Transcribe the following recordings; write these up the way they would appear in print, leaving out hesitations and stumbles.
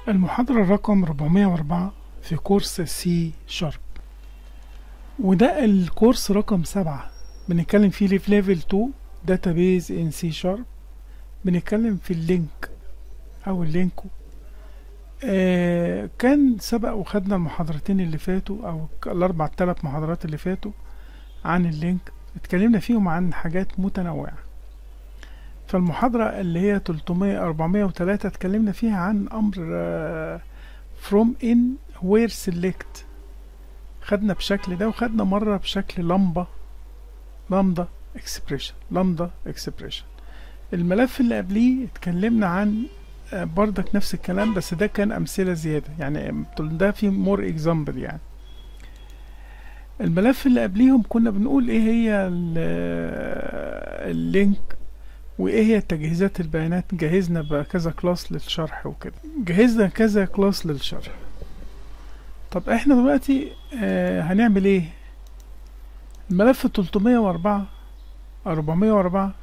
المحاضرة رقم 404 في كورس سي شارب، وده الكورس رقم 7 بنتكلم فيه في ليفل 2 داتابيز ان سي شارب. بنتكلم في اللينك او اللينكو. كان سبق وخدنا المحاضرتين اللي فاتوا او ال3 محاضرات اللي فاتوا عن اللينك، اتكلمنا فيهم عن حاجات متنوعة. فالمحاضرة اللي هي 403 اتكلمنا فيها عن امر from in where select، خدنا بشكل ده، وخدنا مرة بشكل لامدا expression. الملف اللي قبليه اتكلمنا عن بردك نفس الكلام، بس ده كان امثلة زيادة، يعني ده في more example. يعني الملف اللي قبليهم كنا بنقول ايه هي اللينك وايه هي تجهيزات البيانات. جهزنا بكذا كلاس للشرح وكده، جهزنا كذا كلاس للشرح. طب احنا دلوقتي هنعمل ايه؟ الملف 404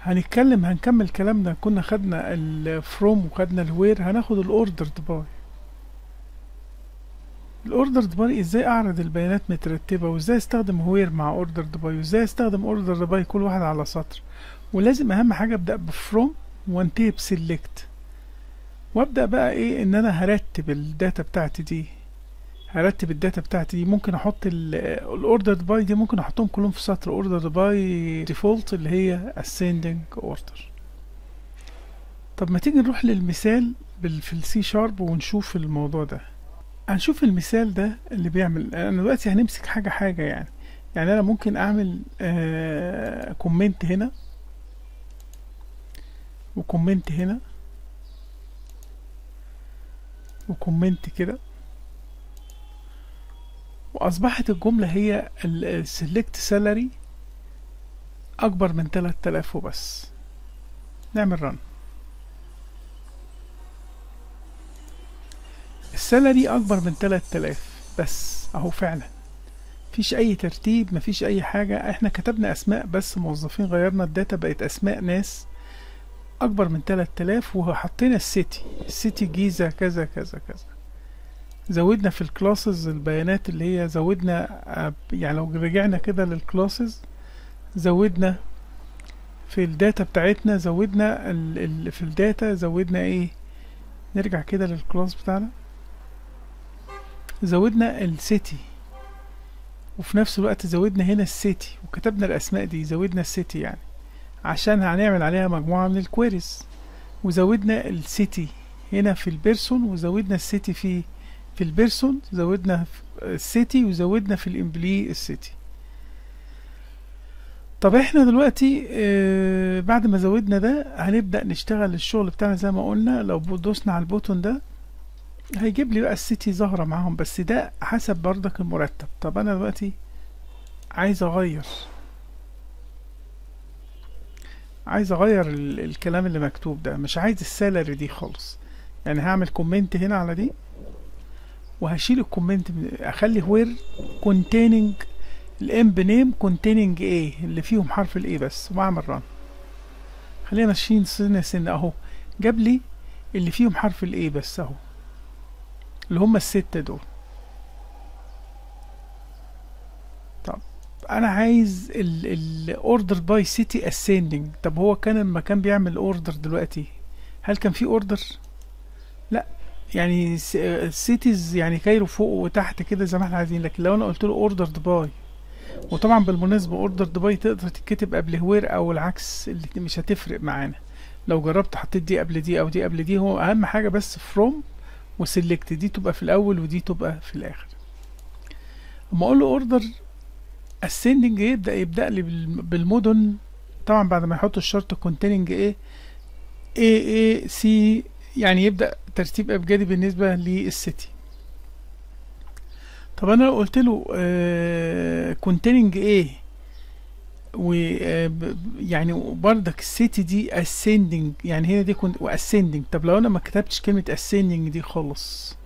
هنكمل كلامنا. كنا خدنا الفروم وخدنا الوير، هناخد الاوردرد باي ازاي اعرض البيانات مترتبة، وازاي استخدم وير مع اوردرد باي، وازاي استخدم اوردرد باي كل واحد على سطر. ولازم اهم حاجة ابدأ بفروم وانتهي بسلكت، وابدأ بقى ايه ان انا هرتب الداتا بتاعتي دي. ممكن احط الاوردرد باي دي، ممكن احطهم كلهم في سطر اوردرد باي ديفولت اللي هي ascending order. طب ما تيجي نروح للمثال في السي شارب ونشوف الموضوع ده. هنشوف المثال ده اللي بيعمل. انا دلوقتي هنمسك حاجة يعني انا ممكن اعمل كومنت هنا وكومنت هنا وكومنت كده، واصبحت الجملة هي السلكت سالري اكبر من 3000 وبس. نعمل رن. السالري اكبر من 3000 بس اهو، فعلا مفيش اي ترتيب، مفيش اي حاجة. احنا كتبنا اسماء بس موظفين، غيرنا الداتا بقت اسماء ناس اكبر من 3000، وحطينا السيتي جيزة كذا كذا كذا. زودنا في الكلاسز البيانات اللي هي زودنا، يعني لو رجعنا كده للكلاسز زودنا في الداتا بتاعتنا، زودنا في الداتا زودنا ايه. نرجع كده للكلاس بتاعنا، زودنا السيتي، وفي نفس الوقت زودنا هنا السيتي وكتبنا الاسماء دي. زودنا السيتي يعني عشان هنعمل عليها مجموعة من الكويريز، وزودنا السيتي هنا في البيرسون، وزودنا السيتي في البيرسون، زودنا السيتي، وزودنا في الامبلي السيتي. طب احنا دلوقتي بعد ما زودنا ده هنبدأ نشتغل الشغل بتاعنا زي ما قلنا. لو دوسنا على البوتون ده هيجيب لي بقى السيتي ظاهرة معاهم، بس ده حسب بردك المرتب. طب انا دلوقتي عايز اغير الكلام اللي مكتوب ده، مش عايز السالري دي خالص. يعني هعمل كومنت هنا على دي، وهشيل الكومنت، اخلي وير containing الامب نيم containing ايه اللي فيهم حرف الايه بس، واعمل ران. خلينا ماشيين سنة اهو، جاب لي اللي فيهم حرف الايه بس اهو، اللي هم ال6 دول. طب انا عايز الاوردر باي سيتي ascending. طب هو كان لما كان بيعمل اوردر دلوقتي، هل كان في اوردر؟ لا، يعني السيتيز يعني كايرو فوق وتحت كده زي ما احنا عايزين. لكن لو انا قلت له اوردرد باي، وطبعا بالمناسبه اوردرد باي تقدر تتكتب قبل وير او العكس، اللي مش هتفرق معانا. لو جربت حطيت دي قبل دي او دي قبل دي، هو اهم حاجه بس فروم وسيلكت، دي تبقى في الاول ودي تبقى في الاخر. اما اقول له اوردر ascending يبدا لي بالمدن، طبعا بعد ما يحط الشرط containing ايه سي، يعني يبدا ترتيب ابجدي بالنسبه للسيتي. طب انا لو قلت له containing ايه يعني بردك السيتي دي ascending، يعني هنا دي كنت ascending. طب لو انا ما كتبتش كلمه ascending دي خالص،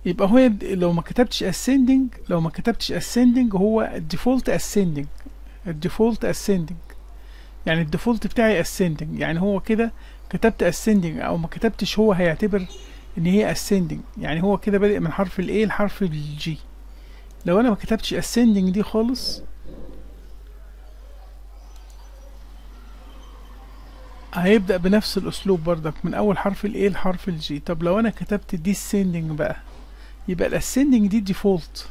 يبقى هو لو ما كتبتش ascending هو الديفولت ascending، يعني الديفولت بتاعي ascending. يعني هو كده كتبت ascending او ما كتبتش، هو هيعتبر ان هي ascending، يعني هو كده بادئ من حرف ال A لحرف ال G. لو انا ما كتبتش ascending دي خالص هيبدأ بنفس الاسلوب برضك من اول حرف ال A لحرف ال G. طب لو انا كتبت descending بقى يبقى ال ascending دي default.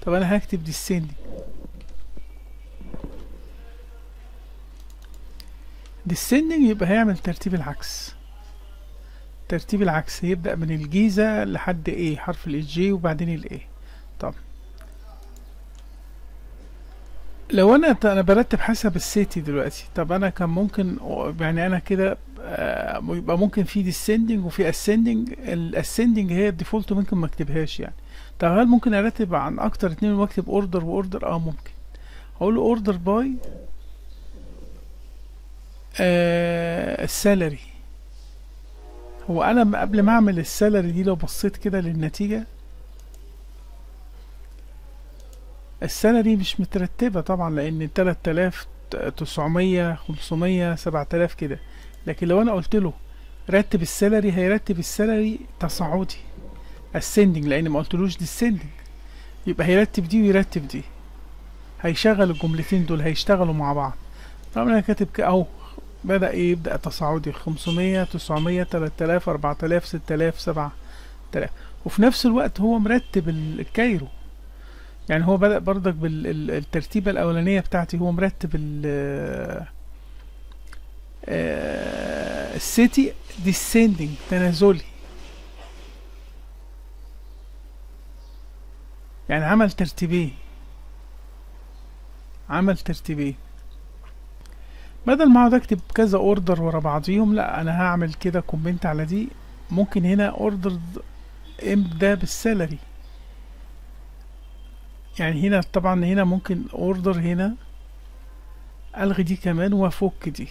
طب انا هكتب descending. descending يبقى هيعمل ترتيب العكس. ترتيب العكس هيبدأ من الجيزة لحد A حرف ال G وبعدين ال A. طب لو انا برتب حسب السيتي دلوقتي، طب انا كان ممكن يعني انا كده يبقى ممكن في descending وفي ascending. الاسcending هي الديفولت ممكن ما اكتبهاش يعني. طب هل ممكن ارتب عن اكتر اتنين واكتب اوردر واوردر؟ ممكن. هقول له اوردر باي السالري. هو انا قبل ما اعمل السالري دي لو بصيت كده للنتيجة السالري مش مترتبة طبعا، لان 3000 900 500 7000 كده. لكن لو انا قلت له رتب السالري هيرتب السالري تصاعدي ascending، لان ما قلتلوش descending. يبقى هيرتب دي ويرتب دي، هيشغل الجملتين دول هيشتغلوا مع بعض. طبعا انا كاتب اهو بدأ يبدأ تصاعدي 500 900 3000 4000 6000 7000. وفي نفس الوقت هو مرتب الكايرو، يعني هو بدأ برضك بالترتيبة الأولانية بتاعتي. هو مرتب السيتي descending تنازلي، يعني عمل ترتيبين. بدل ما اقعد اكتب كذا اوردر ورا بعضيهم، لا انا هعمل كده كومنت على دي. ممكن هنا اوردر ابدا بالسالري، يعني هنا طبعا هنا ممكن اوردر هنا الغي دي كمان وافك دي.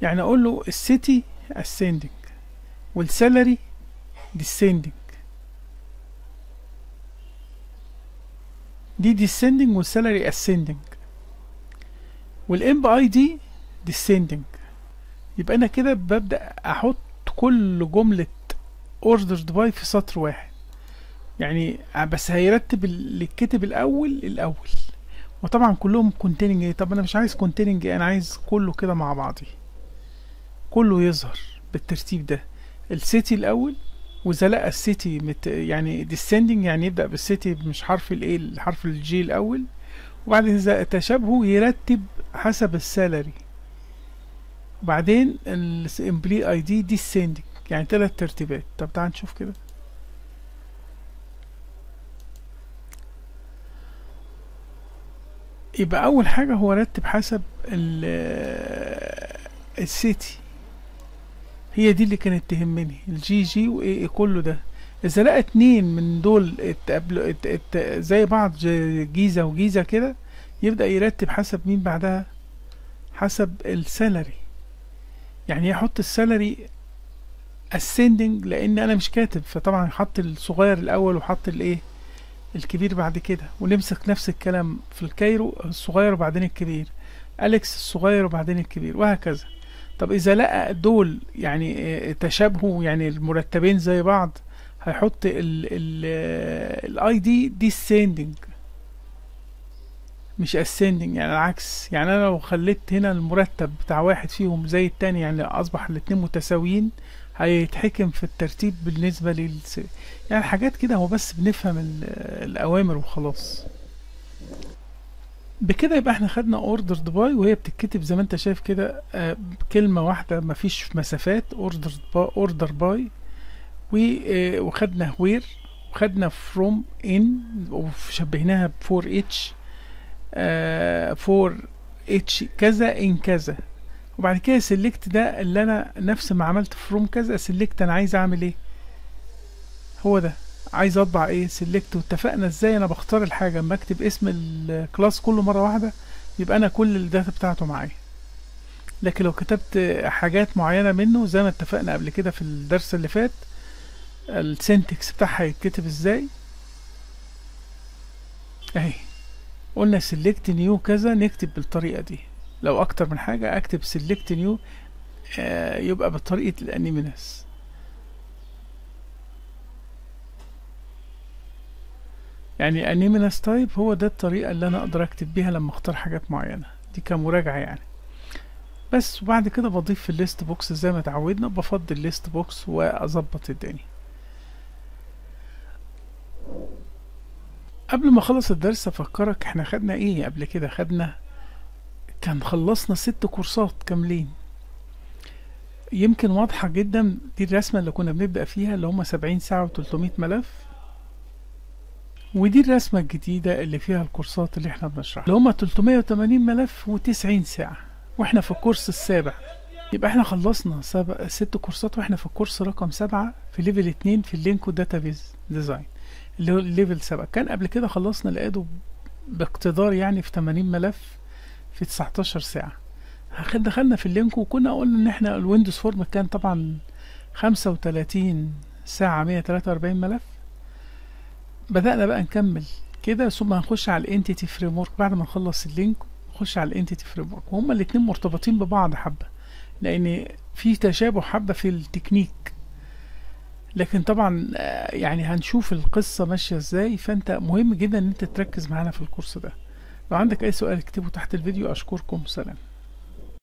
يعني اقول له السيتي ascending والسالري descending. دي descending والسالري ascending والام اي دي descending. يبقى انا كده ببدأ احط كل جملة ordered by في سطر واحد، يعني بس هيرتب اللي اتكتب الاول. وطبعا كلهم containing. طب انا مش عايز containing، انا عايز كله كده مع بعضي، كله يظهر بالترتيب ده. السيتي الاول، واذا لقى السيتي يعني descending يعني يبدأ بالسيتي مش حرف ال A حرف ال G الاول، وبعدين اذا تشابهوا يرتب حسب السالري، وبعدين الامبلي اي دي descending، يعني 3 ترتيبات. طب تعال نشوف كده. يبقى اول حاجة هو رتب حسب السيتي، هي دي اللي كانت تهمني، الجي جي وايه كله ده. اذا لقى اتنين من دول اتقابلوا زي بعض جيزة وجيزة كده، يبدأ يرتب حسب مين بعدها، حسب السالري. يعني يحط السالري ascending لان انا مش كاتب، فطبعا حط الصغير الاول وحط الايه الكبير بعد كده. ونمسك نفس الكلام في الكايرو، الصغير وبعدين الكبير، اليكس الصغير وبعدين الكبير، وهكذا. طب اذا لقى دول يعني تشابهوا، يعني المرتبين زي بعض، هيحط الاي دي descending مش ascending، يعني العكس. يعني انا لو خليت هنا المرتب بتاع واحد فيهم زي التاني، يعني اصبح الاتنين متساويين، هيتحكم في الترتيب بالنسبة يعني حاجات كده. هو بس بنفهم الأوامر وخلاص. بكده يبقى احنا خدنا ordered by، وهي بتتكتب زي ما انت شايف كده كلمة واحدة مفيش مسافات، order by. وخدنا where، وخدنا from in، وشبهناها ب for each for each كذا in كذا. وبعد كده select ده اللي انا نفس ما عملت from كذا select انا عايز اعمل ايه، هو ده عايز اطبع ايه select. واتفقنا ازاي انا بختار الحاجة اما اكتب اسم الكلاس كله مرة واحدة يبقى انا كل الداتا بتاعته معايا. لكن لو كتبت حاجات معينة منه زي ما اتفقنا قبل كده في الدرس اللي فات، السنتكس بتاعها يتكتب ازاي اهي. قلنا select new كذا، نكتب بالطريقة دي. لو اكتر من حاجة اكتب select new يبقى بطريقة الانيمينس. يعني انيمينس تايب هو ده الطريقة اللي انا اقدر اكتب بيها لما اختار حاجات معينة، دي كمراجعة يعني. بس وبعد كده بضيف في الليست بوكس زي ما اتعودنا، بفضي الليست بوكس واظبط الدنيا. قبل ما اخلص الدرس افكرك احنا خدنا ايه قبل كده. كان خلصنا 6 كورسات كاملين. يمكن واضحة جدا دي الرسمة اللي كنا بنبدأ فيها، اللي هما 70 ساعة و300 ملف. ودي الرسمة الجديدة اللي فيها الكورسات اللي احنا بنشرحها، اللي هما 380 ملف و90 ساعة، واحنا في الكورس السابع. يبقى احنا خلصنا 6 كورسات واحنا في الكورس رقم 7 في ليفل 2 في اللينكو داتابيز ديزاين، اللي هو الليفل 7. كان قبل كده خلصنا الادو باقتدار يعني في 80 ملف في 19 ساعة. دخلنا في اللينكو وكنا قلنا ان احنا الويندوز فورم كان طبعا 35 ساعة 143 ملف. بدأنا بقى نكمل كده، ثم هنخش على الانتيتي فريم ورك بعد ما نخلص اللينك. نخش على الانتيتي فريم ورك، وهما الاتنين مرتبطين ببعض حبة، لان في تشابه حبة في التكنيك. لكن طبعا يعني هنشوف القصة ماشية ازاي، فانت مهم جدا ان انت تركز معانا في الكورس ده. لو عندك اي سؤال اكتبه تحت الفيديو. اشكركم، سلام.